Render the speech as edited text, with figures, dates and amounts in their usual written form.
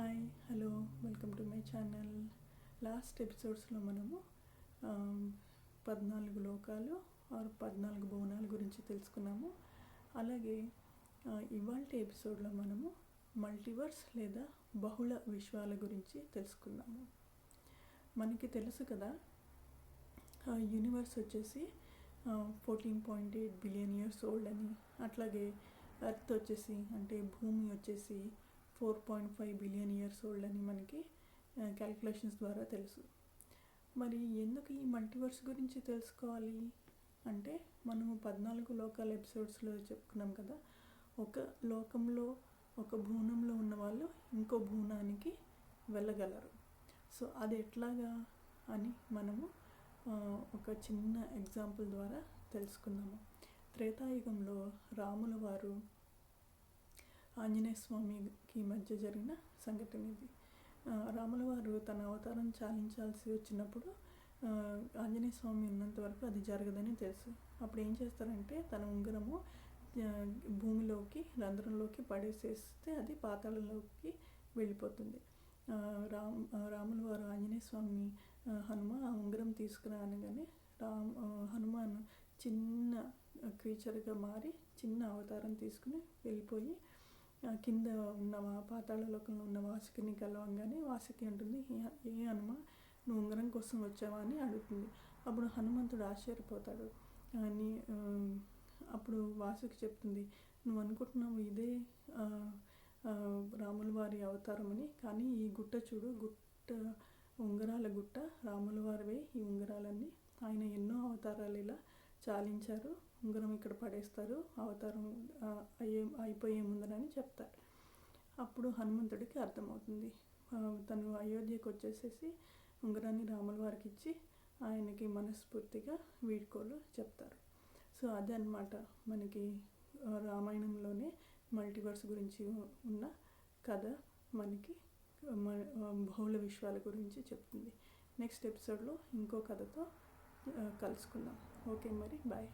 Hi hello welcome to my channel. Last ఎపిసోడ్స్లో మనము 14 లోకాలు ఆర్ 14 భువనాల గురించి తెలుసుకున్నాము. అలాగే ఇవాల్టి ఎపిసోడ్లో మనము మల్టీవర్స్ లేదా బహుళ విశ్వాల గురించి తెలుసుకుందాము. మనకి తెలుసు కదా, యూనివర్స్ వచ్చేసి 14.8 బిలియన్ ఇయర్స్ ఓల్డ్ అని, అట్లాగే ఎర్త్ వచ్చేసి అంటే భూమి వచ్చేసి 4.5 బిలియన్ ఇయర్స్ ఓల్డ్ అని మనకి క్యాలిక్యులేషన్స్ ద్వారా తెలుసు. మరి ఎందుకు ఈ మల్టీవర్స్ గురించి తెలుసుకోవాలి అంటే, మనము 14 లోకాల ఎపిసోడ్స్లో చెప్పుకున్నాం కదా, ఒక లోకంలో ఒక భువనంలో ఉన్న వాళ్ళు ఇంకో భువనానికి వెళ్ళగలరు. సో అది ఎట్లాగా అని మనము ఒక చిన్న ఎగ్జాంపుల్ ద్వారా తెలుసుకుందాము. త్రేతాయుగంలో రాముల వారు ఆంజనేయ స్వామికి మధ్య జరిగిన సంఘటన ఇది. రాముల వారు తన అవతారం చాలించాల్సి వచ్చినప్పుడు ఆంజనేయ స్వామి ఉన్నంత వరకు అది జరగదని తెలుసు. అప్పుడు ఏం చేస్తారంటే, తన ఉంగరము భూమిలోకి రంధ్రంలోకి పడేసేస్తే అది పాతాళంలోకి వెళ్ళిపోతుంది. రాముల వారు ఆంజనేయ స్వామి హనుమ ఆ ఉంగరం తీసుకురా అనగానే హనుమాన్ చిన్న క్రీచర్గా మారి చిన్న అవతారం తీసుకుని వెళ్ళిపోయి కింద ఉన్న పాతాళ లోకంలో ఉన్న వాసుకిని కలవంగానే వాసుకి అంటుంది, ఏ హనుమ నువ్వు ఉంగరం కోసం వచ్చావా అని అడుగుతుంది. అప్పుడు హనుమంతుడు ఆశ్చర్యపోతాడు. అని అప్పుడు వాసుకి చెప్తుంది, నువ్వు అనుకుంటున్నావు ఇదే రాముల వారి అవతారం అని, కానీ ఈ గుట్ట చూడు, గుట్ట ఉంగరాల గుట్ట రాముల వారివే ఈ ఉంగరాలన్నీ. ఆయన ఎన్నో అవతారాలు ఇలా చాలించారు, ఉంగరం ఇక్కడ పడేస్తారు అవతారం అయిపోయే ముందరని చెప్తారు. అప్పుడు హనుమంతుడికి అర్థమవుతుంది. తను అయోధ్యకు వచ్చేసేసి ఉంగరాన్ని రాముల వారికి ఇచ్చి ఆయనకి మనస్ఫూర్తిగా వీడ్కోలు చెప్తారు. సో అదే అన్నమాట మనకి రామాయణంలోనే మల్టీవర్స్ గురించి ఉన్న కథ మనకి బహుళ విశ్వాల గురించి చెప్తుంది. నెక్స్ట్ ఎపిసోడ్లో ఇంకో కథతో కలుసుకుందాం. ఓకే మరి, బాయ్.